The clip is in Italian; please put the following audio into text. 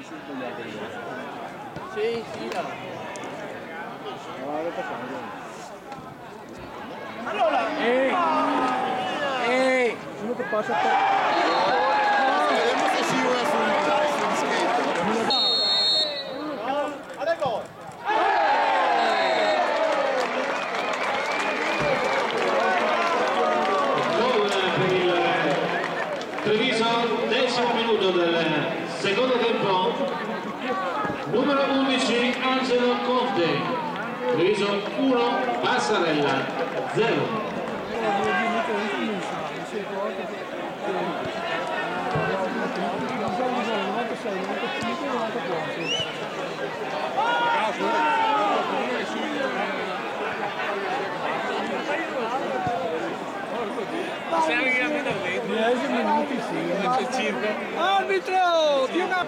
Sì, sì, no. Allora! Uno che passa per... Vediamo se scivola sul dischetto. Gol! Gol per il Treviso, 10° minuto del secondo tempo. Numero 11 Angelo Conte. Treviso 1, Passarella 0. Sei anche a metà 10 minuti sì, circa. arbitro! Di una...